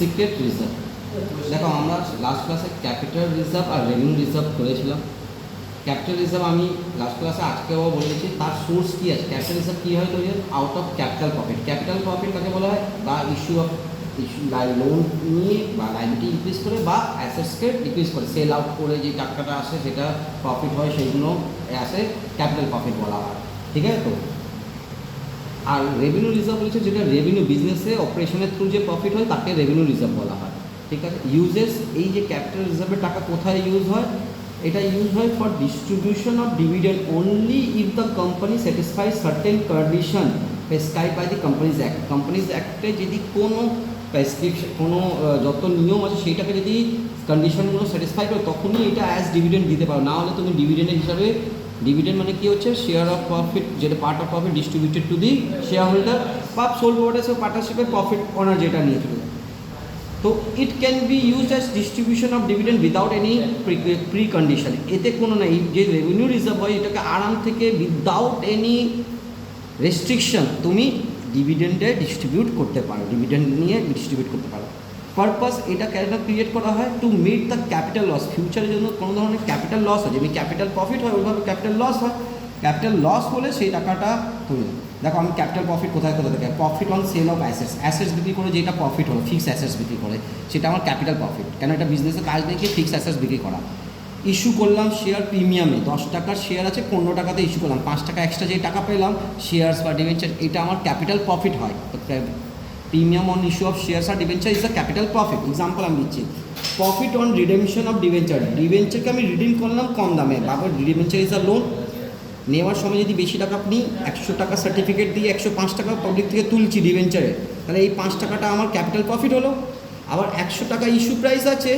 Secret reserve. দেখো আমরা last ক্লাসে ক্যাপিটাল রিজার্ভ আর রেভিনিউ রিজার্ভ করেছিলাম। ক্যাপিটাল রিজার্ভ আমি লাস্ট ক্লাসে আজকেও বলেছি, তার সোর্স কী আছে। ক্যাপিটাল রিজার্ভ কী হয় তৈরি? Out of capital profit. Capital profit কাকে বলা হয়? বা ইস্যু অফ লোন নিয়ে বা লাইবিলিটি ইনক্রিজ করে বা অ্যাসেটসকে ডিক্রিজ করে, সেল আউট করে যে টাকাটা আসে সেটা প্রফিট হয়, সেইগুলো আসে ক্যাপিটাল প্রফিট বলা হয়। ঠিক আছে তো? আর রেভিনিউ রিজার্ভ বলেছে যেটা রেভিনিউ বিজনেসে অপারেশনের থ্রু যে প্রফিট হয় তাকে রেভিনিউ রিজার্ভ বলা হয়। ঠিক আছে। ইউজেস, এই যে ক্যাপিটাল রিজার্ভের টাকা কোথায় ইউজ হয়? এটা ইউজ হয় for distribution of dividend only if the company satisfy certain condition prescribe by the companies act. Companies অ্যাক্টে যদি কোনো প্রেসক্রিপশন, কোনো যত নিয়ম আছে সেইটাকে যদি কন্ডিশনগুলো স্যাটিসফাই করে তখনই এটা অ্যাজ ডিভিডেন্ড দিতে পারো। না হলে তুমি ডিভিডেন্ডের হিসাবে, ডিভিডেন্ড মানে কী হচ্ছে? শেয়ার অফ প্রফিট, যেটা part of profit distributed to the share holder বা সোল প্রোভাইডার পার্টনারশিপের প্রফিট অনার যেটা নিয়ে চলে। তো it can be use as distribution of dividend without any pre condition. এতে কোনো না, এই যে রেভিনিউ রিজার্ভ হয় এটাকে আরাম থেকে উইদাউট এনি রেস্ট্রিকশন তুমি ডিভিডেন্ডে ডিস্ট্রিবিউট করতে পারো, ডিভিডেন্ড নিয়ে ডিস্ট্রিবিউট করতে পারো। পারপাস এটা কেন ক্রিয়েট করা হয়? To meet the capital loss. ফিউচারের জন্য কোনো ধরনের ক্যাপিটাল লস হয়, যেমনি ক্যাপিটাল প্রফিট হয় ওইভাবে ক্যাপিটাল লস হয়। ক্যাপিটাল লস হলে সেই টাকাটা তুমি, দেখো আমি ক্যাপিটাল প্রফিট কোথায় কোথায় দেখে, profit on sell of assets, assets বিক্রি করে যেটা প্রফিট হলো, ফিক্সড অ্যাসেটস বিক্রি করে, সেটা আমার ক্যাপিটাল প্রফিট। কেন? এটা বিজনেসের কাজ দেখে ফিক্সড অ্যাসেটস বিক্রি করা। ইস্যু করলাম শেয়ার প্রিমিয়ামে, 10 টাকার শেয়ার আছে 15 টাকাতে ইস্যু করলাম, 5 টাকা এক্সট্রা যে টাকা পেলাম শেয়ার্স বা ডিভেঞ্চার, এটা আমার ক্যাপিটাল প্রফিট হয়। Premium on issue of shares আর debenture is the capital profit. Example আমি দিচ্ছি, profit on redemption of debenture, ডিভেঞ্চারকে আমি রিডিম করলাম কম দামে, বাবা ডিভেঞ্চার ইজ আ লোন। নেওয়ার সময় যদি বেশি টাকা আপনি 100 টাকা সার্টিফিকেট দিয়ে 105 টাকা পাবলিক থেকে তুলছি ডিভেঞ্চারে, তাহলে এই 5 টাকাটা আমার ক্যাপিটাল প্রফিট হলো। আবার 100 টাকা ইস্যু প্রাইস আছে,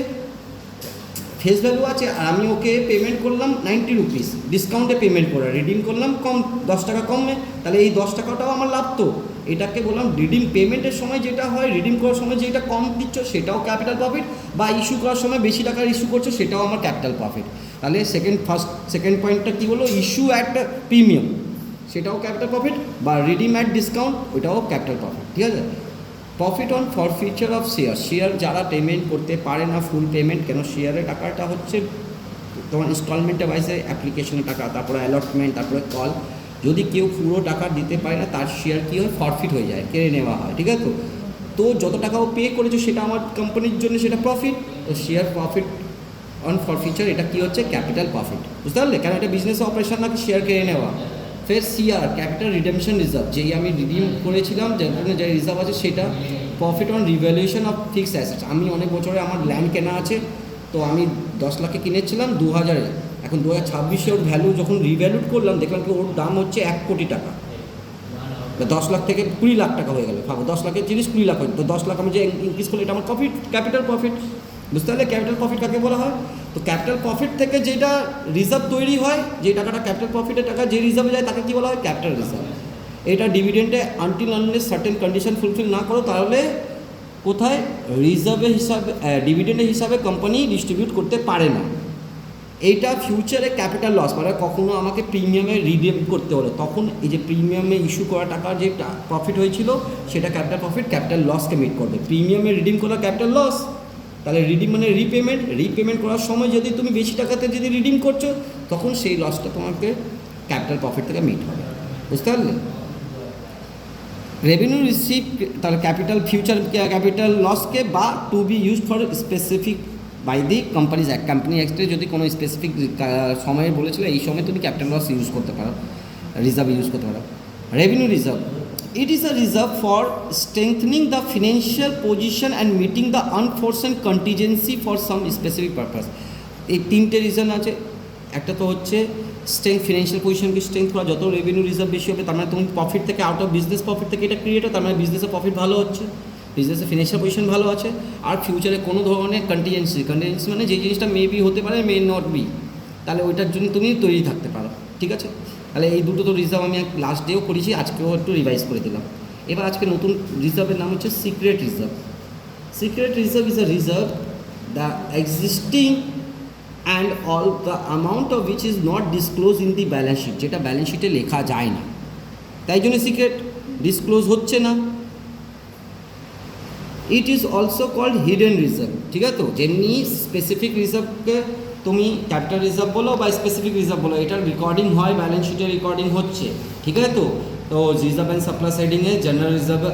ফেস ভ্যালু আছে, আর আমি ওকে পেমেন্ট করলাম 90 রুপিস, ডিসকাউন্টে পেমেন্ট করে রিডিম করলাম কম 10 টাকা কমে, তাহলে এই 10 টাকাটাও আমার লাভ। তো এটাকে বললাম রিডিম পেমেন্টের সময় যেটা হয়, রিডিম করার সময় যেটা কম দিচ্ছ সেটাও ক্যাপিটাল প্রফিট, বা ইস্যু করার সময় বেশি টাকার ইস্যু করছো সেটাও আমার ক্যাপিটাল প্রফিট। তাহলে সেকেন্ড পয়েন্টটা কী বলো? ইস্যু অ্যাট প্রিমিয়াম, সেটাও ক্যাপিটাল প্রফিট, বা রিডিম অ্যাট ডিসকাউন্ট, ওইটাও ক্যাপিটাল প্রফিট। ঠিক আছে। Profit on forfeiture of share, share যারা পেমেন্ট করতে পারে না ফুল পেমেন্ট, কেন শেয়ারের টাকাটা হচ্ছে তোমার ইনস্টলমেন্টে ওয়াইজে অ্যাপ্লিকেশনের টাকা, তারপরে অ্যালটমেন্ট, তারপরে কল, যদি কেউ পুরো টাকা দিতে পারে না তার শেয়ার কী হয়? ফরফিট হয়ে যায়, কেড়ে নেওয়া হয়। ঠিক আছে। তো যত টাকা ও পে করেছো সেটা আমার কোম্পানির জন্য সেটা প্রফিট, তো শেয়ার প্রফিট অন ফরফিচার এটা কী হচ্ছে? Capital profit. বুঝতে পারলে? কেন এটা বিজনেস অপারেশন নাকি শেয়ার কেড়ে নেওয়া। ফের সিআর, ক্যাপিটাল রিডেমশন রিজার্ভ, যেই আমি রিডিম করেছিলাম যার জন্য যে রিজার্ভ আছে সেটা। Profit on revaluation of fixed assets, আমি অনেক বছরে আমার ল্যান্ড কেনা আছে, তো আমি 10 লাখে কিনেছিলাম 2000-এ, এখন 2026-এ ওর ভ্যালু যখন রিভ্যালুট করলাম দেখলাম কি ওর দাম হচ্ছে 1 কোটি টাকা, 10 লাখ থেকে 20 লাখ টাকা হয়ে গেল। ভাবো 10 লাখের জিনিস 20 লাখ হয়, তো 10 লাখ আমি যে ইনক্রিজ করলে এটা আমার প্রফিট, ক্যাপিটাল প্রফিট। বুঝতে পারলে ক্যাপিটাল প্রফিট কাকে বলা হয়? তো ক্যাপিটাল প্রফিট থেকে যেটা রিজার্ভ তৈরি হয়, যে টাকাটা ক্যাপিটাল প্রফিটের টাকা যে রিজার্ভে যায় তাকে কী বলা হয়? Capital reserve. এটা ডিভিডেন্ডে until unless certain condition fulfil না করো তাহলে কোথায়? রিজার্ভের হিসাবে, ডিভিডেন্ডের হিসাবে কোম্পানি ডিস্ট্রিবিউট করতে পারে না। এইটা ফিউচারে ক্যাপিটাল লস, মানে কখনো আমাকে প্রিমিয়ামে রিডিম করতে হলো, তখন এই যে প্রিমিয়ামে ইস্যু করা টাকার যে প্রফিট হয়েছিল সেটা ক্যাপিটাল প্রফিট ক্যাপিটাল লসকে মিট করবে। প্রিমিয়ামে রিডিম করা ক্যাপিটাল লস, তাহলে রিডিম মানে রিপেমেন্ট করার সময় যদি তুমি বেশি টাকাতে যদি রিডিম করছো তখন সেই লসটা তোমাকে ক্যাপিটাল প্রফিট থেকে মিট হবে। বুঝতে পারলে? রেভিনিউ রিসিভ, তাহলে ক্যাপিটাল ফিউচার ক্যাপিটাল লসকে বা to be use for specific by the companies act, company অ্যাক্টে যদি কোনো স্পেসিফিক সময়ে বলেছিল এই সময় তুমি ক্যাপিটাল লস ইউজ করতে পারো, রিজার্ভ ইউজ করতে পারো। Revenue reserve, it is a reserve for strengthening the financial position and meeting the unforeseen contingency for some specific purpose. এই 3টে রিজন আছে। একটা তো হচ্ছে ফিনান্সিয়াল পজিশনকে স্ট্রেংথ করা, যত রেভিনিউ রিজার্ভ বেশি হবে তার মানে তুমি প্রফিট থেকে, আউট অফ বিজনেস প্রফিট থেকে এটা ক্রিয়েট হয়, তার মানে বিজনেসের প্রফিট ভালো হচ্ছে, বিজনেসের ফিনান্সিয়াল পজিশন ভালো আছে। আর ফিউচারে কোনো ধরনের কন্টিজেন্সি মানে যে জিনিসটা মে বি হতে পারে, মে নট বি, তাহলে ওইটার জন্য তুমি তৈরি থাকতে পারো। ঠিক আছে। তাহলে এই দুটো তো রিজার্ভ আমি লাস্ট ডেও করেছি, আজকেও একটু রিভাইজ করে দিলাম। এবার আজকে নতুন রিজার্ভের নাম হচ্ছে secret reserve. Secret reserve is a reserve the existing and all the amount of which is not disclose in the balance sheet, যেটা ব্যালেন্স শিটে লেখা যায় না, তাই জন্য সিক্রেট, ডিসক্লোজ হচ্ছে না। It is also called hidden reserve, ঠিক আছে? তো যেমনি স্পেসিফিক রিজার্ভকে তুমি ক্যাপিটাল রিজার্ভ বলো বা স্পেসিফিক রিজার্ভ বলো, এটার রেকর্ডিং হয়, ব্যালেন্স শিটে রেকর্ডিং হচ্ছে, ঠিক আছে? তো তো রিজার্ভ অ্যান্ড সাপ্লাস হেডিংয়ে জেনারেল রিজার্ভ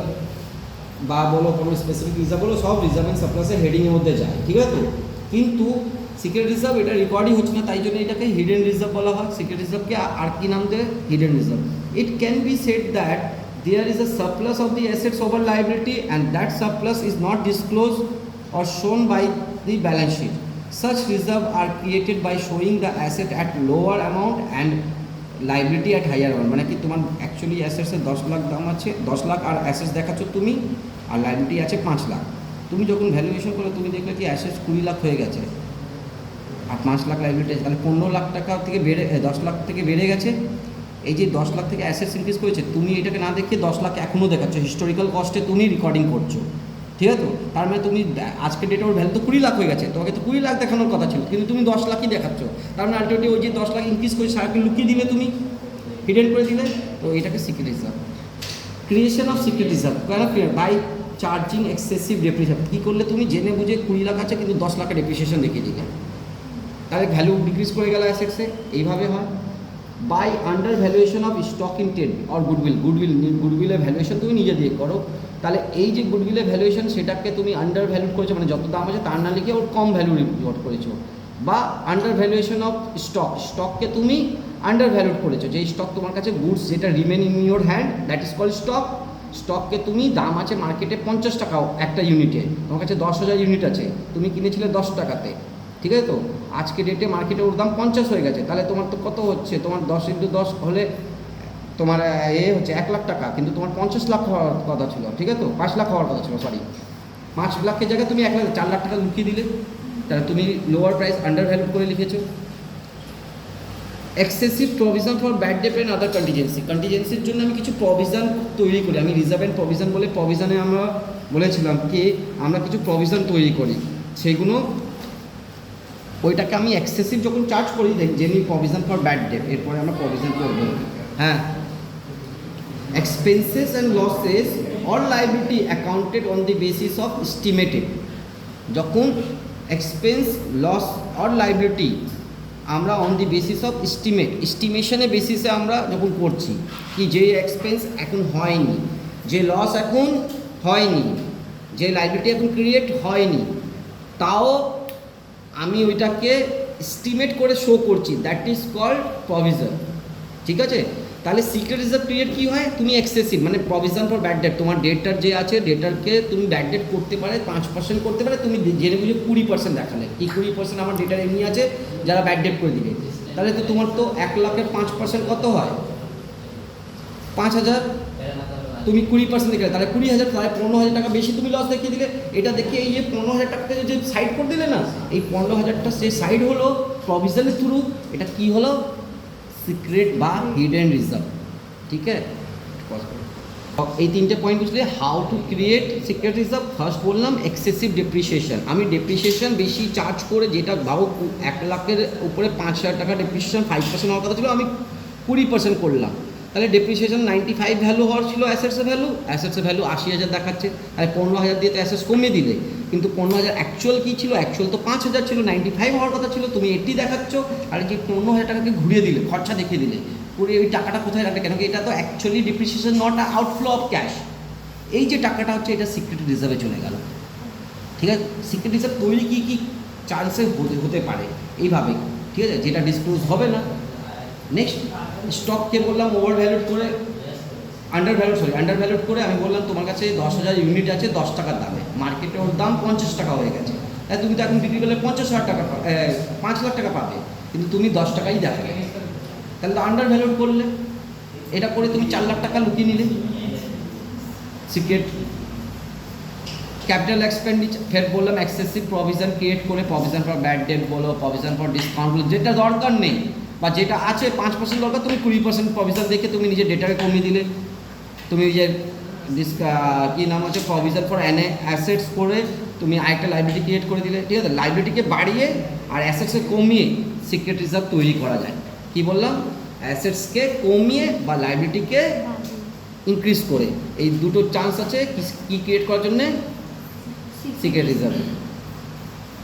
বা বলো কোনো স্পেসিফিক রিজার্ভ বলো, সব রিজার্ভ অ্যান্ড সাপ্লাসের হেডিংয়ের মধ্যে যায়, ঠিক আছে? তো কিন্তু সিক্রেট রিজার্ভ এটা রেকর্ডিং হচ্ছে না, তাই জন্য এটাকে হিডেন রিজার্ভ বলা হয়। সিক্রেট রিজার্ভকে আর কি নাম দেয়? Hidden reserve. It can be said that there is a surplus of the assets over liability and that surplus is not disclosed or shown by the balance sheet. Such reserve are created by showing the asset at lower amount and liability at higher amount. মানে কি তোমার actually অ্যাসেটসের 10 lakh দাম আছে, 10 লাখ আর assets দেখাচ্ছ তুমি, আর liability আছে 5 লাখ। তুমি যখন ভ্যালুয়েশন করো তুমি দেখলে কি অ্যাসেটস 20 লাখ হয়ে গেছে আর 5 লাখ লাইবিলিটি আছে, তাহলে 15 লাখ টাকা থেকে বেড়ে 10 লাখ থেকে বেড়ে গেছে। এই যে 10 লাখ থেকে অ্যাসেটস ইনক্রিজ করেছে, তুমি এটাকে না দেখে 10 লাখ এখনও দেখাচ্ছ, হিস্টোরিক্যাল কস্টে তুমি রেকর্ডিং করছো, ঠিক আছে? তো তার মানে তুমি আজকে ডেটে ওর ভ্যালু তো 20 লাখ হয়ে গেছে, তোমাকে তো 20 লাখ দেখানোর কথা ছিল, কিন্তু তুমি 10 লাখই দেখাচ্ছ। তার মানে আলটিমেটলি ওই যে 10 লাখ ইনক্রিজ করে সারাকে লুকিয়ে দিলে, তুমি হিডেন করে দিলে। তো এটাকে secret reserve. Creation of secret reserve কেন? By charging excessive depreciation. কী করলে? তুমি জেনে বুঝে 20 লাখ আছে কিন্তু 10 লাখের ডেপ্রিসিয়েশন দেখিয়ে দিলে, তাহলে ভ্যালু ডিক্রিজ করে গেল অ্যাসেটসে, এইভাবে হয়। By under valuation of stock in trade or গুডউইলের ভ্যালুয়েশন তুমি নিজে দিয়ে করো, তাহলে এই যে গুডউইলের ভ্যালুয়েশন সেটাকে তুমি আন্ডার ভ্যালুড করেছো, মানে যত দাম আছে তার না লিখে ওর কম ভ্যালু রিপোর্ট করেছো। বা আন্ডার ভ্যালুয়েশন অফ স্টককে তুমি আন্ডার ভ্যালুড করেছো, যে স্টক তোমার কাছে গুডস যেটা remain in your hand, that is called স্টককে তুমি দাম আছে মার্কেটে 50 টাকা একটা ইউনিটে, তোমার কাছে 10,000 ইউনিট আছে, তুমি কিনেছিলে 10 টাকাতে, ঠিক আছে? তো আজকে ডেটে মার্কেটে ওর দাম 50 হয়ে গেছে, তাহলে তোমার তো কত হচ্ছে? তোমার 10 × 10 হলে তোমার হচ্ছে 1 লাখ টাকা, কিন্তু তোমার 50 লাখ হওয়ার কথা ছিল, ঠিক আছে? তো 5 লাখ হওয়ার কথা ছিল, সরি 5 লাখের জায়গায় তুমি 1 লাখ 4 লাখ টাকা লুকিয়ে দিলে, তাহলে তুমি লোয়ার প্রাইস আন্ডার ভ্যালু করে লিখেছো। Excessive provision for bad debt and other কন্টিজেন্সির জন্য আমি কিছু প্রভিশন তৈরি করি, আমি রিজার্ভ অ্যান্ড প্রভিশন বলে প্রভিশনে আমরা বলেছিলাম কি আমরা কিছু প্রভিশন তৈরি করি, সেগুলো ওইটাকে আমি এক্সেসিভ যখন চার্জ করি যেমনি প্রভিশন ফর ব্যাড ডেট, এরপরে আমরা প্রভিশন করবো। হ্যাঁ, expenses and losses or liability accounted on the basis of estimated. যখন এক্সপেন্স, লস অর লাইবিলিটি আমরা অন দি বেসিস অফ এস্টিমেশনের বেসিসে আমরা যখন করছি, কি যে এক্সপেন্স এখন হয়নি, যে লস এখন হয়নি, যে লাইবিলিটি এখন ক্রিয়েট হয়নি, তাও আমি ওইটাকে এস্টিমেট করে শো করছি, দ্যাট ইজ কল্ড প্রভিশন, ঠিক আছে? তাহলে সিক্রেট রিজার্ভ পিরিয়ড কী হয়? তুমি এক্সেসিভ মানে প্রভিশন ফর ব্যাড ডেট, তোমার ডেটার যে আছে ডেটারকে তুমি ব্যাড ডেট করতে পারে 5% করতে পারে, তুমি জেনে বুঝে 20% দেখালে, এই 20% আমার ডেটার এমনি আছে যারা ব্যাড ডেট করে দিবে, তাহলে তো তোমার তো 1 লাখের 5% কত হয়? 5,000, তুমি 20% দেখলে, তাহলে 20,000, তাহলে 15,000 টাকা বেশি তুমি লস দেখিয়ে দিলে। এটা দেখিয়ে এই যে 15,000 টাকাকে যে সাইড করে দিলে না, এই 15,000টা সে সাইড হলো প্রভিশনের থ্রু, এটা কি হলো? সিক্রেট বা হিডেন রিজার্ভ, ঠিক আছে? এই 3টে পয়েন্ট বুঝলে how to create secret reserve. First বললাম এক্সেসিভ ডেপ্রিসিয়েশন, আমি ডেপ্রিসিয়েশন বেশি চার্জ করে, যেটা ভাবো 1 লাখের উপরে 5,000 টাকা ডেপ্রিসিয়েশন 5% হওয়ার কথা ছিল, আমি 20% করলাম, তাহলে ডেপ্রিসিয়েশন 95 ভ্যালু হওয়ার ছিল অ্যাসেটসের ভ্যালু 80,000 দেখাচ্ছে, তাহলে 15,000 দিয়ে তো অ্যাসেটস কমিয়ে দিলে, কিন্তু 15,000 অ্যাকচুয়াল কী ছিল? অ্যাকচুয়াল তো 5,000 ছিল, 95 হওয়ার কথা ছিল, তুমি 80 দেখাচ্ছ, আর যে 15,000 টাকাকে ঘুরিয়ে দিলে, খরচা দেখিয়ে দিলে, পুরো ওই টাকাটা কোথায় রাখবে? কেন কি এটা তো actually depreciation, not outflow of cash. এই যে টাকাটা হচ্ছে এটা সিক্রেট রিজার্ভে চলে গেল, ঠিক আছে? সিক্রেট রিজার্ভ তৈরি কী চান্সে হতে পারে এইভাবে, ঠিক আছে, যেটা ডিসক্লোজ হবে না। নেক্সট স্টককে বললাম ওভার ভ্যালুড করে, আন্ডার ভ্যালুড করে আমি বললাম তোমার কাছে 10,000 ইউনিট আছে 10 টাকার দামে, মার্কেটে ওর দাম 50 টাকা হয়ে গেছে, তাই তুমি তো এখন বিক্রি করলে 50,000 টাকা 5 লাখ টাকা পাবে, কিন্তু তুমি 10 টাকাই দেখাবে, তাহলে তো আন্ডার ভ্যালুড করলে। এটা করে তুমি 4 লাখ টাকা লুকিয়ে নিলে, সিক্রেট। ক্যাপিটাল এক্সপেন্ডিচার ফের বললাম এক্সেসিভ প্রভিশন ক্রিয়েট করে, প্রভিশন ফর ব্যাড ডেট বলো, প্রভিশন ফর ডিসকাউন্ট বলো, যেটা দরকার নেই বা যেটা আছে 5% দরকার, তুমি 20% প্রভিশন দেখে তুমি নিজের ডেটাকে কমিয়ে দিলে। তুমি যে কী নাম আছে প্রভিশন ফর অ্যাসেটস করে তুমি আরেকটা লাইবিলিটি ক্রিয়েট করে দিলে, ঠিক আছে? লাইবিলিটিকে বাড়িয়ে আর অ্যাসেটসকে কমিয়ে সিক্রেট রিজার্ভ তৈরি করা যায়। কি বললাম? অ্যাসেটসকে কমিয়ে বা লাইবিলিটিকে ইনক্রিজ করে, এই দুটো চান্স আছে কি ক্রিয়েট করার জন্যে? Secret reserve.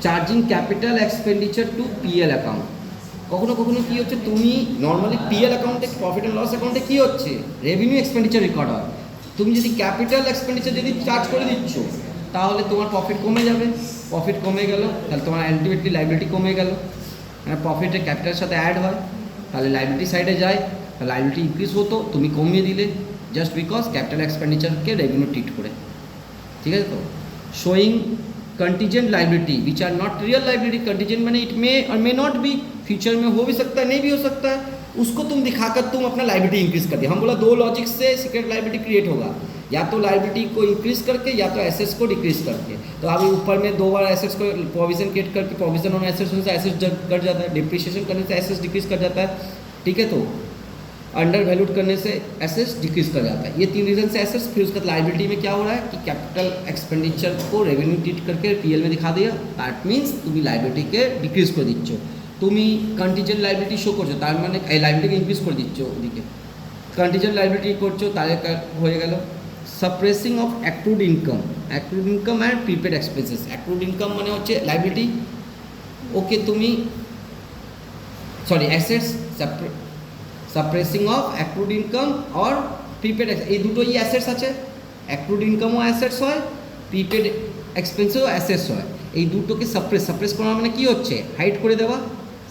Charging capital expenditure to PL account. কখনো কখনো কী হচ্ছে, তুমি নর্মালি পিএল অ্যাকাউন্টে, প্রফিট অ্যান্ড লস অ্যাকাউন্টে কী হচ্ছে, রেভিনিউ এক্সপেন্ডিচার রেকর্ড হয়। তুমি যদি ক্যাপিটাল এক্সপেন্ডিচার যদি চার্জ করে দিচ্ছ, তাহলে তোমার প্রফিট কমে যাবে। প্রফিট কমে গেল, তাহলে তোমার আলটিমেটলি লাইবিলিটি কমে গেল। মানে প্রফিটের ক্যাপিটালের সাথে অ্যাড হয়, তাহলে লাইবিলিটি সাইডে যায়, তাহলে লাইবিলিটি ইনক্রিজ হতো, তুমি কমিয়ে দিলে জাস্ট বিকজ ক্যাপিটাল এক্সপেন্ডিচারকে রেভিনিউ ট্রিট করে। ঠিক আছে তো? Showing contingent liability which are not real liability. Contingent मैंने it may or may not be, future में हो भी सकता है, नहीं भी हो सकता है, उसको तुम दिखाकर तुम अपना लाइबिलिटी इंक्रीज कर दिया। हम बोला दो लॉजिक से सीक्रेट लाइबिलिटी क्रिएट होगा, या तो लाइबिलिटी को इंक्रीज करके या तो एसेट्स को डिक्रीज करके। तो अभी ऊपर में दो बार एसेट्स को प्रोविजन क्रिएट करके, प्रोविजन ऑन एसेट्स से एसेट्स कट जाता है, डिप्रिसिएशन करने से एसेट्स डिक्रीज कर जाता है। ठीक है, तो अंडर वैल्यूड करने से एसेट्स डिक्रीज कर जाता है। ये तीन रीजन से एसेट्स। फिर उसके बाद लाइबिलिटी में क्या हो रहा है कि कैपिटल एक्सपेंडिचर को रेवेन्यू ट्रीट करके पीएल में दिखा दिया, दैट मीन्स तुम्हें लाइबिलिटी के डिक्रीज कर दिচ্ছ। তুমি কন্টিজেন্ট লাইবিলিটি শো করছো, তার মানে এই লাইবিলিটিকে ইনক্রিজ করে দিচ্ছ। ওদিকে কন্টিজেন্ট লাইবিলিটি করছো, তাহলে হয়ে গেল suppressing of accrued income. Accrued income and prepaid expenses. Accrued income মানে হচ্ছে লাইবিলিটি, ওকে তুমি sorry assets, suppressing of accrued income or prepaid, এই দুটোই অ্যাসেটস আছে। অ্যাক্রুড ইনকামও অ্যাসেটস হয়, প্রিপেড এক্সপেন্সও অ্যাসেটস হয়। এই দুটোকে সাপ্রেস করা মানে কী হচ্ছে, হাইড করে দেওয়া।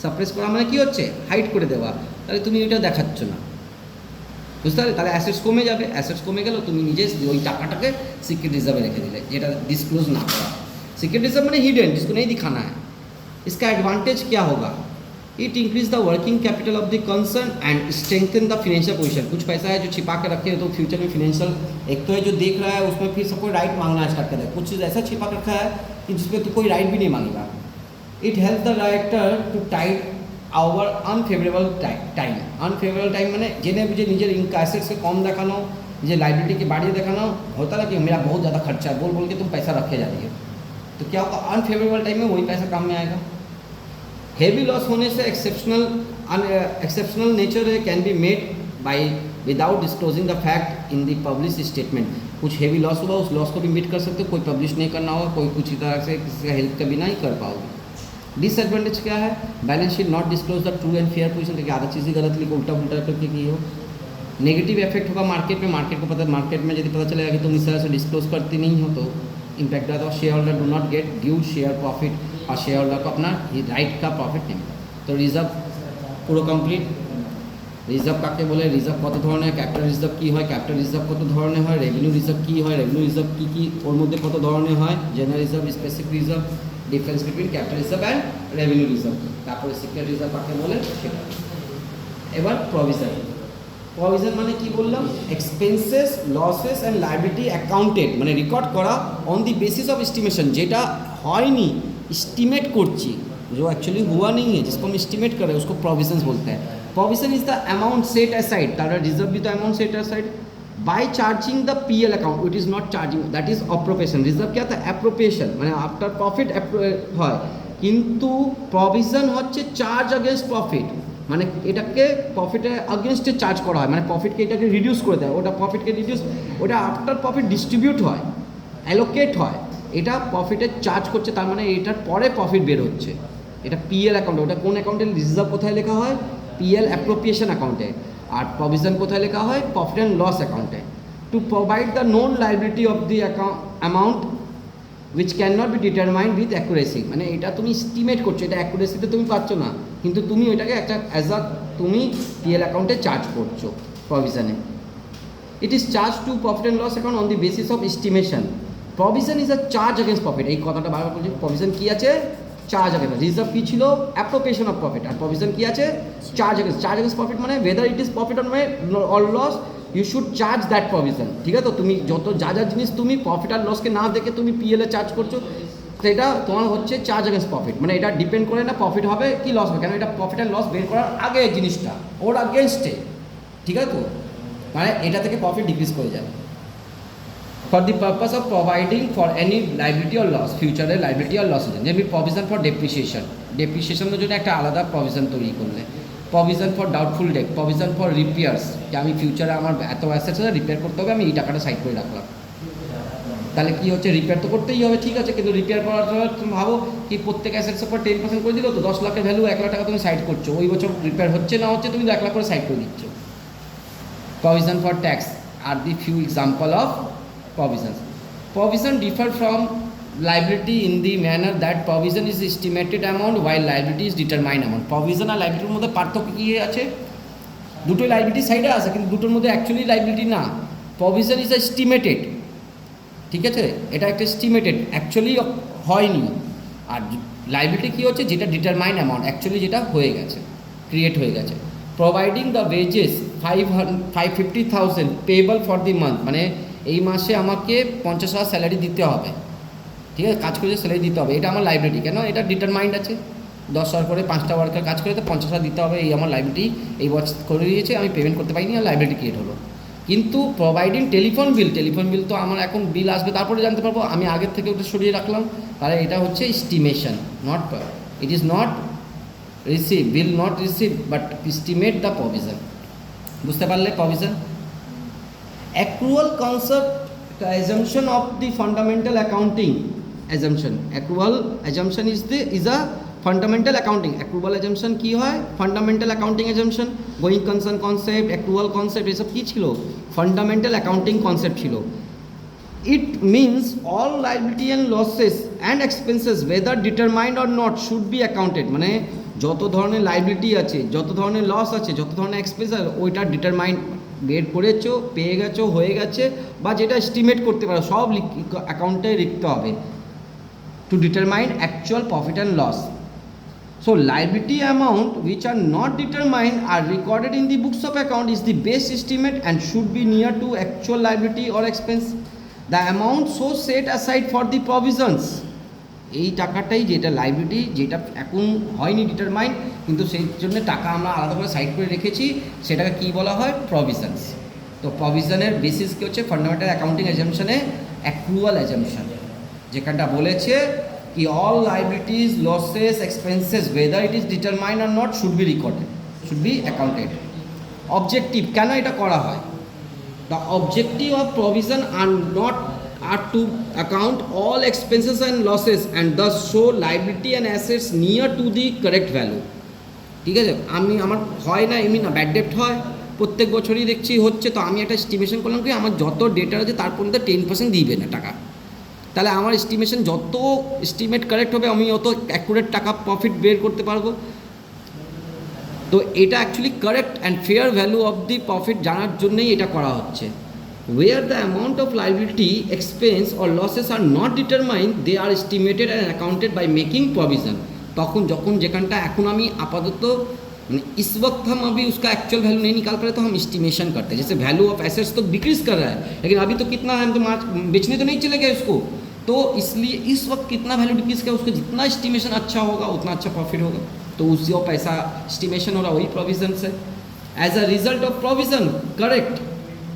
সাপ্রেস করা মানে কী হচ্ছে, হাইড করে দেওয়া। তাহলে তুমি এটা দেখাচ্ছ না, বুঝতে পারলে? তাহলে অ্যাসেটস কমে যাবে, অ্যাসেটস কমে গেল, তুমি নিজে ওই টাকাটাকে সিক্রেট রিজার্ভে রেখে দিলে, যেটা ডিসক্লোজ না করা। সিক্रेट रिजर्व मैंने हिडन, जिसको नहीं दिखाना है। इसका एडवांटेज क्या होगा, it increase the working capital of the concern and strengthen the financial position. कुछ पैसा है जो छिपा के रखे हो तो फ्यूचर में फाइनेंशियल, एक तो है जो देख रहा है उसमें फिर सबको राइट मांगना स्टार्ट कर दे, कुछ चीज़ ऐसा छिपा के रखा है कि जिसपे तो कोई राइट भी नहीं मांगेगा। It help the director to tide over unfavourable time. Unfavourable time मैंने जेने बुझे निजे इनका एसेट्स के कम देखानो, निजे लाइबिलिटी के बाढ़िए देखानो, होता ना कि मेरा बहुत ज़्यादा खर्चा है, बोल बोल के तुम पैसा रखे जा रही हो, तो क्या होगा, अनफेवरेबल टाइम में वही पैसा काम में आएगा। हेवी लॉस होने से exceptional nature can be made by without disclosing the fact in the publish statement. कुछ हेवी लॉस होगा, उस लॉस को भी मीट कर सकते हो, कोई पब्लिश नहीं करना होगा, कोई कुछ ही तरह से किसी का हेल्प के बिना ही कर पाओगे। डिसएडवांटेज क्या है, balance sheet not disclose the true and fair position, देखिए आधा चीज़ ही गलत लिखो, उल्टा पुल्टा करके की हो। नेगेटिव इफेक्ट होगा मार्केट में, मार्केट को पता, मार्केट में यदि पता चलेगा कि तुम इस तरह से डिस्क्लोज करती नहीं हो तो इम्पैक्ट आता है। Share holder do not gate due share profit, और शेयर होल्डर को अपना राइट का प्रॉफिट नहीं मिला। तो रिजर्व পুরো কমপ্লিট। রিজার্ভ কাকে বলে, রিজার্ভ কত ধরনের, ক্যাপিটাল রিজার্ভ কী হয়, ক্যাপিটাল রিজার্ভ কত ধরনের হয়, রেভিনিউ রিজার্ভ কী হয়, রেভিনিউ রিজার্ভ কী কী ওর মধ্যে কত ধরনের হয়, general reserve, specific reserve, difference between capital reserve and revenue reserve, তারপরে সিক্রেট রিজার্ভ কাকে বলে সেটা। এবার প্রভিশন। প্রভিশন মানে কি বললাম, expenses, losses and liability accounted, মানে রেকর্ড করা on the basis of estimation, যেটা হয়নি एस्टिमेट করছি, जो एक्चुअली हुआ नहीं है, जिसको हम एस्टिमेट कर रहे हैं उसको प्रोविजंस बोलते हैं। Provision is the amount set aside, तारा रिजर्व भी तो amount set aside by charging the PL account, it is not charging, that is appropriation. Reserve क्या था, অ্যাপ্রোপ্রিয়েশন, মানে আফটার প্রফিট হয়, কিন্তু প্রভিশন হচ্ছে চার্জ अगेंस्ट প্রফিট, মানে এটাকে প্রফিটের अगेंस्ट চার্জ করা হয়, মানে প্রফিটকে এটাকে রিডিউস করে দেয়, ওটা প্রফিটকে রিডিউস, ওটা আফটার প্রফিট ডিস্ট্রিবিউট হয়, অ্যালোকেট হয়, এটা প্রফিটের চার্জ করছে, তার মানে এটার পরে প্রফিট বের হচ্ছে, এটা পিএল অ্যাকাউন্টে। ওটা কোন অ্যাকাউন্টে, রিজার্ভ কোথায় লেখা হয়, পিএল অ্যাপ্রোপ্রিয়েশন অ্যাকাউন্টে, আর প্রভিশন কোথায় লেখা হয়, প্রফিট অ্যান্ড লস অ্যাকাউন্টে। To provide the known liability of the amount which can not be determined with accuracy, মানে এটা তুমি এস্টিমেট করছো, এটা অ্যাকুরেসিতে তুমি পাচ্ছ না, কিন্তু তুমি ওইটাকে একটা অ্যাজ আ তুমি পিএল অ্যাকাউন্টে চার্জ করছো প্রভিশনে। It is charge to profit and loss account on the basis of estimation. Provision is a charge against profit, এই কথাটা বারবার বলছি, প্রভিশন কী আছে, চার্জ अगेंस्ट। রিজার্ভ কী ছিল, অ্যাপ্রোপ্রিয়েশন অফ প্রফিট, আর প্রভিশন কী আছে, charge against. Charge against profit মানে whether it is profit or loss you should charge that provision. ঠিক আছে, তো তুমি যত যা যা জিনিস তুমি প্রফিট আর লসকে না দেখে তুমি পিএলে চার্জ করছো, সেটা তোমার হচ্ছে চার্জ अगेंस्ट প্রফিট, মানে এটা ডিপেন্ড করে না প্রফিট হবে কি লস হবে, কেন এটা প্রফিট আর লস বের করার আগে জিনিসটা ওর अगेंस्टे। ঠিক আছে, তো মানে এটা থেকে প্রফিট ডিক্রিজ করে যায়। for the purpose of providing for any liability or loss, future liability or loss, যেমন provision for depreciation, depreciationের জন্য একটা আলাদা provision তৈরি করলে, provision for doubtful debt, provision for repairs, যে আমি ফিউচারে আমার এত অ্যাসেটস আছে রিপেয়ার করতে হবে, আমি এই টাকাটা সাইড করে রাখলাম। তাহলে কি হচ্ছে, রিপেয়ার তো করতেই হবে, ঠিক আছে, কিন্তু রিপেয়ার করার সময় তুমি ভাবো কি প্রত্যেক অ্যাসেটসের উপর 10% করে দিল, তো 10 লাখের ভ্যালু 1 লাখ টাকা তুমি সাইড করছো, ওই বছর রিপেয়ার হচ্ছে না হচ্ছে তুমি 1 লাখ করে সাইড করে দিচ্ছ। প্রভিশন ফর ট্যাক্স আর the few example of provisions. Provision differ from liability in the manner that provision is estimated amount while liability is determined amount. Provision আর লাইবিলিটির মধ্যে পার্থক্য কী আছে, দুটোই লাইবিলিটি সাইডে আছে কিন্তু দুটোর মধ্যে অ্যাকচুয়ালি লাইবিলিটি না। প্রভিশন ইজ এস্টিমেটেড, ঠিক আছে, এটা একটা এস্টিমেটেড, অ্যাকচুয়ালি হয়নি। আর লাইবিলিটি কী হচ্ছে, যেটা ডিটারমাইন অ্যামাউন্ট, অ্যাকচুয়ালি যেটা হয়ে গেছে, ক্রিয়েট হয়ে গেছে। Providing the wages 550,000 payable for the month, মানে এই মাসে আমাকে 50,000 স্যালারি দিতে হবে, ঠিক আছে, কাজ করে স্যালারি দিতে হবে, এটা আমার লাইবিলিটি। কেন, এটা ডিটারমাইন্ড আছে, 10 করে 5টা ওয়ার্কার কাজ করে তো 50,000 দিতে হবে, এই আমার লাইবিলিটি, এই বছর করে দিয়েছে, আমি পেমেন্ট করতে পারিনি, আর লাইবিলিটি ক্রিয়েট হলো। কিন্তু providing telephone bill, telephone bill তো আমার এখন বিল আসবে তারপরে জানতে পারবো, আমি আগের থেকে ওটা সরিয়ে রাখলাম, তাহলে এটা হচ্ছে estimation, not, it is not receive, bill not receive but estimate the provision. বুঝতে পারলে provision. Accrual concept assumption of the fundamental accounting assumption. Accrual assumption is a fundamental accounting. Accrual assumption কি হয়, fundamental accounting assumption, going concern concept, accrual concept, এসব কি ছিল, fundamental accounting concept ছিল। It means all liability and losses and expenses whether determined or not should be accounted, মানে যত ধরনের liability আছে, যত ধরনের লস আছে, যত ধরনের এক্সপেন্স আছে, ওইটা ডিটারমাইন্ড বের করেছো, পেয়ে গেছো, হয়ে গেছে, বা যেটা এস্টিমেট করতে পারো সব অ্যাকাউন্টে লিখতে হবে to determine actual profit and loss. So liability amount which are not determined are recorded in the books of account is the best estimate and should be near to actual liability or expense. The amount so set aside for the provisions, এই টাকাটাই যেটা liability, যেটা এখন হয়নি determined কিন্তু সেই জন্য টাকা আমরা আলাদা করে সাইড করে রেখেছি, সেটাকে কী বলা হয়, প্রভিশনস। তো প্রভিশনের বেসিস কী হচ্ছে, ফান্ডামেন্টাল অ্যাকাউন্টিং অ্যাজাম্পশনে অ্যাক্রুয়াল অ্যাজাম্পশন, যেখানটা বলেছে কি all liabilities, losses, expenses whether it is determined or not should be recorded, should be accounted. Objective, কেন এটা করা হয়, the objective of provision are to account all expenses and losses and thus show liability and assets near to the correct value, ঠিক আছে। আমার হয় না এমনি না, ব্যাড ডেট হয় প্রত্যেক বছরই দেখছি হচ্ছে, তো আমি একটা এস্টিমেশন করলাম কি আমার যত ডেটা আছে তার পর্যন্ত 10% দিবে না টাকা, তাহলে আমার এস্টিমেশন যত এস্টিমেট কারেক্ট হবে আমি অত অ্যাকুরেট টাকা প্রফিট বের করতে পারবো। তো এটা actually correct and fair value of the profit জানার জন্যই এটা করা হচ্ছে। Where the amount of liability, expense or losses are not determined, they are estimated and accounted by making provision. तखन जखन जेखानटा एखन आमी आपातत इस वक्त हम अभी उसका एक्चुअल वैल्यू नहीं निकाल पा रहे तो हम एस्टिमेशन करते हैं। जैसे वैल्यू ऑफ एसेट्स तो डिक्रीज कर रहा है लेकिन अभी तो कितना है, हम तो मार्च बेचने तो नहीं चले गए उसको, तो इसलिए इस वक्त कितना वैल्यू डिक्रीज किया, उसका जितना एस्टिमेशन अच्छा होगा उतना अच्छा प्रॉफिट होगा, तो उसी पैसा एस्टिमेशन हो रहा, वही प्रोविजन है। As a result of provision correct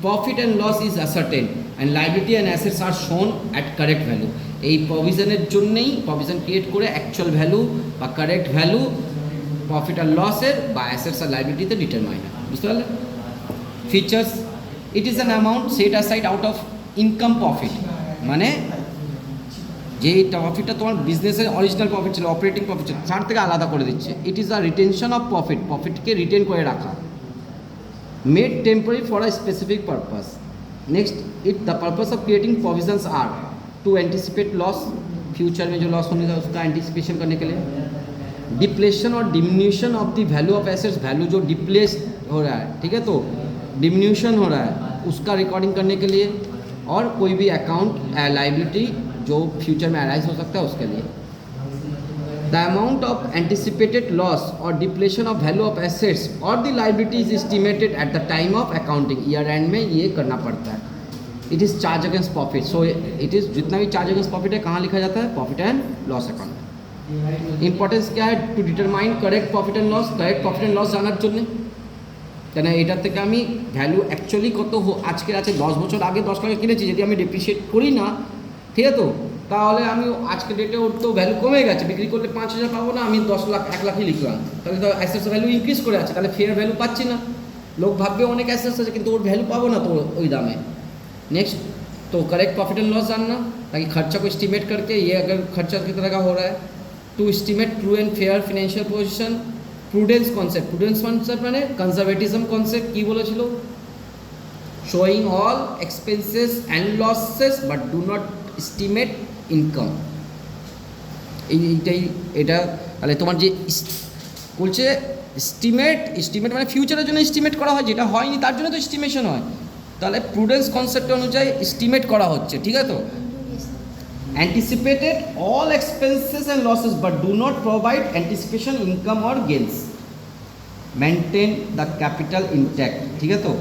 profit and loss is ascertain and liability and assets are shown at correct value. এই প্রভিশনের জন্যেই প্রভিশন ক্রিয়েট করে অ্যাকচুয়াল ভ্যালু বা কারেক্ট ভ্যালু প্রফিট আর লসের বা অ্যাসেটস আর লাইবিলিটিতে ডিটারমাইন হয়। বুঝতে পারলে? Features, it is an amount set aside out of income profit, মানে যে প্রফিটটা তোমার বিজনেসের অরিজিনাল প্রফিট ছিল, অপারেটিং প্রফিট ছিল, তার থেকে আলাদা করে দিচ্ছে। It is a retention of profit, প্রফিটকে রিটেন করে রাখা। Made temporary for a specific purpose. Next, the purpose of creating provisions are to anticipate loss, future में जो loss होने का उसका anticipation करने के लिए, depletion और diminution of the value of assets, value जो डिप्लेस हो रहा है, ठीक है, तो diminution हो रहा है उसका रिकॉर्डिंग करने के लिए, और कोई भी अकाउंट लाइबिलिटी जो फ्यूचर में अराइज हो सकता है उसके लिए। The amount of anticipated loss or depletion of value of assets or the liability is estimated at the time of accounting. Year end में ये करना पड़ता है। It is charge against profit. So it is जितना भी charge against profit है कहाँ लिखा जाता है, profit and loss account। Importance क्या है, to determine correct profit and loss, correct profit and loss জানার জন্য, কেন এটার থেকে আমি ভ্যালু অ্যাকচুয়ালি কত আজকের আছে 10 বছর আগে 10 টাকা কিনেছি, যদি আমি ডেপ্রিসিয়েট করি না, ঠিক আছে, তো তাহলে আমি আজকে ডেটে ওর তো ভ্যালু কমে গেছে, বিক্রি করলে 5,000 পাবো না, আমি 10 লাখ 1 লাখই লিখলাম, তাহলে তো অ্যাসেটস ভ্যালু ইনক্রিজ করে আছে, তাহলে ফেয়ার ভ্যালু পাচ্ছি না। লোক ভাববে অনেক অ্যাসেটস আছে কিন্তু ওর ভ্যালু পাবো না তো ওই দামে। নেক্সট, तो करेक्ट प्रॉफिट एंड लॉस जानना, ताकि खर्चा को एस्टिमेट करके ये अगर खर्चा किस तरह का हो रहा है, to estimate true and fair financial position. Prudence concept মানে কনজারভেটিজম কনসেপ্ট কি বলেছিল, showing all expenses and losses but do not estimate income. এইটাই এটা তাহলে তোমার যে বলছে এস্টিমেট মানে ফিউচারের জন্য এস্টিমেট করা হয়, যেটা হয়নি তার জন্য তো এস্টিমেশন হয়। তাহলে প্রুডেন্স কনসেপ্ট অনুযায়ী এস্টিমেট করা হচ্ছে, ঠিক আছে তো। anticipated all expenses and losses but do not provide anticipation income or gains, maintain the capital intact, ठीक है तो।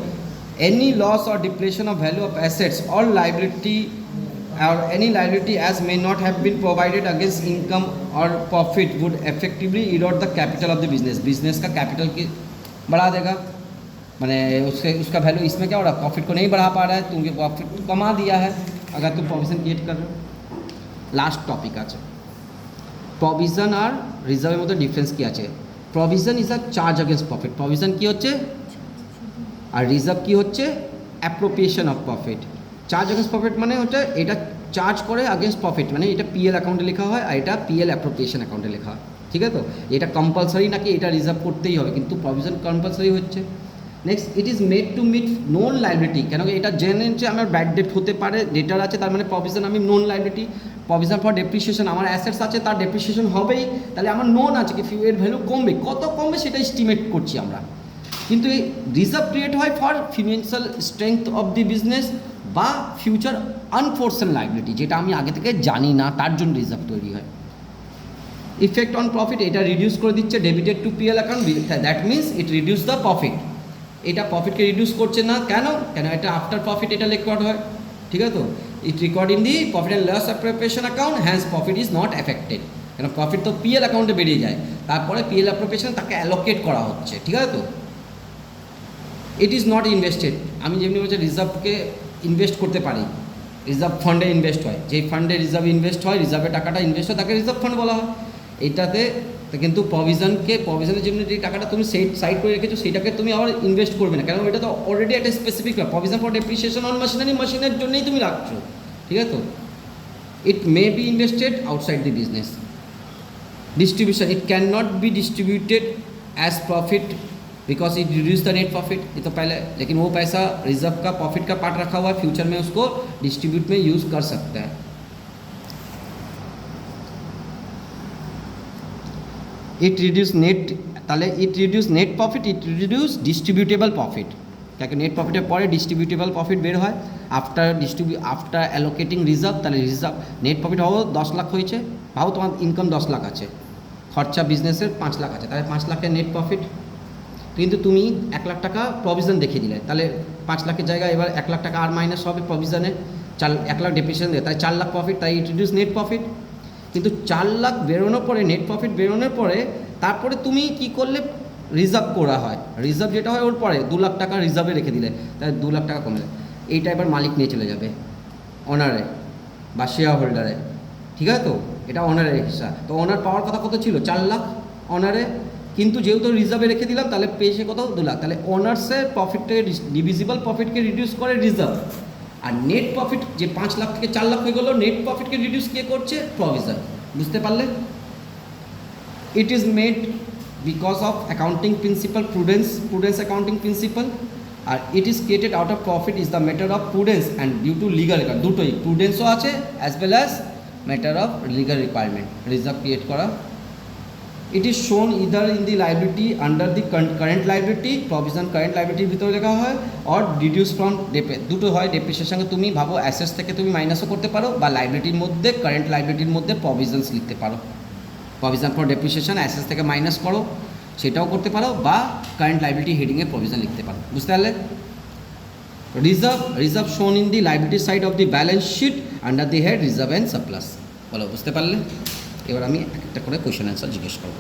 any loss or depletion of value of assets or liability or any liability as may not have been provided against income or profit would effectively erode the capital of the business का capital की बढ़ा देगा, मैंने उसका value इसमें क्या हो रहा है, प्रॉफिट को नहीं बढ़ा पा रहा है, तुमके प्रॉफिट कमा दिया है अगर तुम प्रोविजन क्रिएट कर रहे हो। लास्ट टपिक আছে প্রভিশন আর রিজার্ভের মধ্যে ডিফারেন্স কি আছে। Provision is a charge against profit, provision কি হচ্ছে, আর রিজার্ভ কি হচ্ছে, appropriation of profit. Charge against profit মানে হচ্ছে এটা চার্জ করে अगेंस्ट প্রফিট, মানে এটা পিএল অ্যাকাউন্টে লেখা হয় আর এটা পিএল অ্যাপ্রোপ্রিয়েশন অ্যাকাউন্টে লেখা হয়, ঠিক আছে তো। এটা কম্পালসারি নাকি এটা রিজার্ভ করতেই হবে, কিন্তু প্রভিশন কম্পালসারি হচ্ছে। Next, it is made to meet known liability, কেন এটা জেনে যে আমার ব্যাড ডেট হতে পারে, ডেটার আছে, তার মানে প্রভিশন আমি known liability. Provision for depreciation, আমার অ্যাসেটস আছে তার ডেপ্রিসিয়েশন হবেই, তাহলে আমার নোন আছে কি এর ভ্যালু কমবে, কত কমবে সেটা এস্টিমেট করছি আমরা। কিন্তু এই রিজার্ভ ক্রিয়েট হয় for financial strength of the business বা ফিউচার আনফোরসেন লাইবিলিটি, যেটা আমি আগে থেকে জানি না, তার জন্য রিজার্ভ তৈরি হয়। ইফেক্ট অন প্রফিট, এটা রিডিউস করে দিচ্ছে debited two PL account, that means it reduce the profit. এটা প্রফিটকে রিডিউস করছে না, কেন এটা আফটার প্রফিট এটা রেকর্ড হয়, ঠিক আছে তো। It record in the profit and loss appropriation account, hence profit is not affected, কেন প্রফিট তো পিএল অ্যাকাউন্টে বেরিয়ে যায়, তারপরে পিএল অ্যাপ্রোপ্রিয়েশন তাকে অ্যালোকেট করা হচ্ছে, ঠিক আছে তো। ইট ইজ নট ইনভেস্টেড, আমি যেমনি বলছি রিজার্ভকে ইনভেস্ট করতে পারি, রিজার্ভ ফান্ডে ইনভেস্ট হয়, যেই ফান্ডে রিজার্ভ ইনভেস্ট হয়, রিজার্ভের টাকাটা ইনভেস্ট হয়, তাকে রিজার্ভ ফান্ড বলা হয়। এইটাতে কিন্তু প্রভিশনের জন্য যে টাকাটা তুমি সাইড করে রেখেছো সেইটাকে তুমি আবার ইনভেস্ট করবে না, কেন এটা তো অলরেডি একটা specific provision for depreciation on machinery, মেশিনের জন্যই তুমি রাখছো, ঠিক আছে তো। It may be invested outside the business. Distribution, it can not be distributed as profit because it reduce the net profit, ये तो पहले, लेकिन वो पैसा रिजर्व का प्रॉफिट का पार्ट रखा हुआ है, फ्यूचर में उसको डिस्ट्रीब्यूट में यूज़ कर सकता है। इट रिड्यूस नेट, তাহলে ইট রিডিউস নেট প্রফিট, ইট রিডিউস ডিস্ট্রিবিউটেবল প্রফিট, কারণ নেট প্রফিটের পরে ডিস্ট্রিবিউটেবল প্রফিট বের হয় আফটার অ্যালোকেটিং রিজার্ভ। তাহলে রিজার্ভ নেট প্রফিট হবো 10 লাখ হয়েছে, ভাবো তোমার ইনকাম 10 লাখ আছে, খরচা বিজনেসের 5 লাখ আছে, তাহলে 5 লাখের নেট প্রফিট, কিন্তু তুমি 1 লাখ টাকা প্রভিশন দেখিয়ে দিলে, তাহলে 5 লাখের জায়গায় এবার 1 লাখ টাকা আর মাইনাস হবে প্রভিশনে, 1 লাখ ডেপ্রিসিয়েশন দেয়, তাই 4 লাখ প্রফিট, তাই ইট রিডিউস নেট প্রফিট। কিন্তু 4 লাখ বেরোনোর পরে, নেট প্রফিট বেরোনোর পরে তারপরে তুমি কি করলে, রিজার্ভ করা হয়, রিজার্ভ যেটা হয় ওর পরে 2 লাখ টাকা রিজার্ভে রেখে দিলে, তাহলে 2 লাখ টাকা কমে যায়, এইটা এবার মালিক নিয়ে চলে যাবে ওনারে বা শেয়ার হোল্ডারে, ঠিক আছে তো। এটা ওনারের হিসাব, তো ওনার পাওয়ার কথা কত ছিল, 4 লাখ ওনারে, কিন্তু যেহেতু রিজার্ভে রেখে দিলাম তাহলে পেয়েছে কত, 2 লাখ। তাহলে ওনার্সের প্রফিটটাকে ডিভিজিবল প্রফিটকে রিডিউস করে রিজার্ভ, আর নেট প্রফিট যে 5 লাখ থেকে 4 লাখ হয়ে গেলো, নেট প্রফিটকে রিডিউস কে করছে, প্রভিশন। বুঝতে পারলে? It is made because of accounting principle, prudence accounting principle, আর it is created out of profit is the matter of prudence and due to legal, দুটোই prudence-ও আছে as well as matter of legal requirement, reserve create করা। It is shown either in the liability under the current liability, provision current লাইবিলিটির ভিতরে লেখা হয়, or reduce from দুটো হয়, ডেপ্রিসিয়েশনের সঙ্গে তুমি ভাবো অ্যাসেটস থেকে তুমি মাইনাসও করতে পারো, বা লাইবিলিটির মধ্যে কারেন্ট লাইবিলিটির মধ্যে প্রভিশনস লিখতে পারো, প্রভিশন ফর ডেপ্রিসিয়েশন অ্যাসেটস থেকে মাইনাস করো সেটাও করতে পারো, বা কারেন্ট লাইবিলিটি হেডিংয়ে প্রভিশন লিখতে পারো। বুঝতে পারলে? Reserve shown in the liability side of the balance sheet under the head reserve and surplus. বলো বুঝতে পারলে? এবার আমি একটা করে কোয়েশ্চেন অ্যান্সার জিজ্ঞেস করবো।